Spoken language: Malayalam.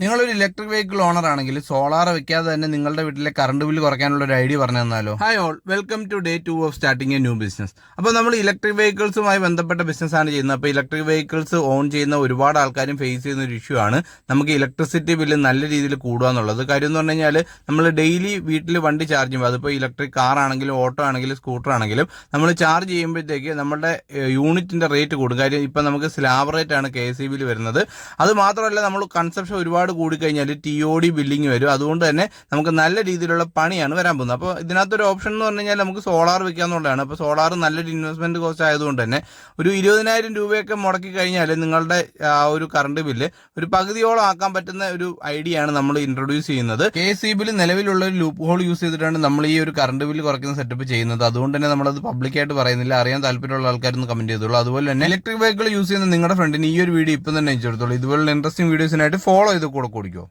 നിങ്ങളൊരു ഇലക്ട്രിക് വെഹിക്കിൾ ഓണർ ആണെങ്കിൽ സോളാർ വെക്കാതെ തന്നെ നിങ്ങളുടെ വീട്ടിലെ കറണ്ട് ബില്ല് കുറയ്ക്കാനുള്ള ഒരു ഐഡിയ പറഞ്ഞു തന്നാലോ? Hi all, welcome to day 2 of starting a new business. അപ്പോൾ നമ്മൾ ഇലക്ട്രിക് വെഹിക്കിൾസുമായി ബന്ധപ്പെട്ട ബിസിനസ്സാണ് ചെയ്യുന്നത്. അപ്പോൾ ഇലക്ട്രിക് വെഹിക്കിൾസ് ഓൺ ചെയ്യുന്ന ഒരുപാട് ആൾക്കാരും ഫേസ് ചെയ്യുന്ന ഒരു ഇഷ്യൂ ആണ് നമുക്ക് ഇലക്ട്രിസിറ്റി ബില്ല് നല്ല രീതിയിൽ കൂടുക എന്നുള്ളത്. കാര്യം എന്ന് പറഞ്ഞു കഴിഞ്ഞാൽ നമ്മൾ ഡെയിലി വീട്ടിൽ വണ്ടി ചാർജ് ചെയ്യുമ്പോൾ, അതിപ്പോൾ ഇലക്ട്രിക് കാർ ആണെങ്കിലും ഓട്ടോ ആണെങ്കിലും സ്കൂട്ടർ ആണെങ്കിലും നമ്മൾ ചാർജ് ചെയ്യുമ്പോഴത്തേക്ക് നമ്മുടെ യൂണിറ്റിന്റെ റേറ്റ് കൂടും. കാര്യം ഇപ്പം നമുക്ക് സ്ലാബ് റേറ്റ് ആണ് KSE വരുന്നത്. അത് മാത്രമല്ല, നമ്മൾ കൺസപ്ഷൻ ഒരുപാട് കൂടിക്കഴിഞ്ഞാൽ TOD ബില്ലിങ് വരും. അതുകൊണ്ട് തന്നെ നമുക്ക് നല്ല രീതിയിലുള്ള പണിയാണ് വരാൻ പോകുന്നത്. അപ്പോൾ ഇതിനകത്തൊരു ഓപ്ഷൻ എന്ന് പറഞ്ഞു കഴിഞ്ഞാൽ നമുക്ക് സോളാർ വെക്കാന്നുള്ളതാണ്. അപ്പോൾ സോളാർ നല്ലൊരു ഇൻവെസ്റ്റ്മെന്റ് കോസ്റ്റ് ആയതുകൊണ്ട് തന്നെ ഒരു 20,000 രൂപയൊക്കെ മുടക്കി കഴിഞ്ഞാൽ നിങ്ങളുടെ ഒരു കറണ്ട് ബില്ല് ഒരു പകുതിയോളം ആക്കാൻ പറ്റുന്ന ഒരു ഐഡിയ ആണ് നമ്മൾ ഇൻട്രൊഡ്യൂസ് ചെയ്യുന്നത്. KSE നിലവിലുള്ള ഒരു ലൂപ്പ് ഹോൾ യൂസ് ചെയ്തിട്ടാണ് നമ്മൾ ഈ ഒരു കറണ്ട് ബില്ല് കുറയ്ക്കുന്ന സെറ്റപ്പ് ചെയ്യുന്നത്. അതുകൊണ്ട് തന്നെ നമ്മളത് പബ്ലിക്കായിട്ട് പറയുന്നില്ല. അറിയാൻ താല്പര്യമുള്ള ആൾക്കാരൊന്ന് കമന്റ് ചെയ്തോളൂ. അതുപോലെ തന്നെ ഇലക്ട്രിക് വെഹിക്കിൾ യൂസ് ചെയ്യുന്ന നിങ്ങളുടെ ഫ്രണ്ടിന് ഈ ഒരു വീഡിയോ ഇപ്പം തന്നെ അയച്ചു കൊടുത്തോളൂ. ഇതുപോലുള്ള ഇൻട്രസ്റ്റിംഗ് വീഡിയോസിനായിട്ട് ഫോളോ ചെയ്ത് കൂടെ കൂടിക്കോ.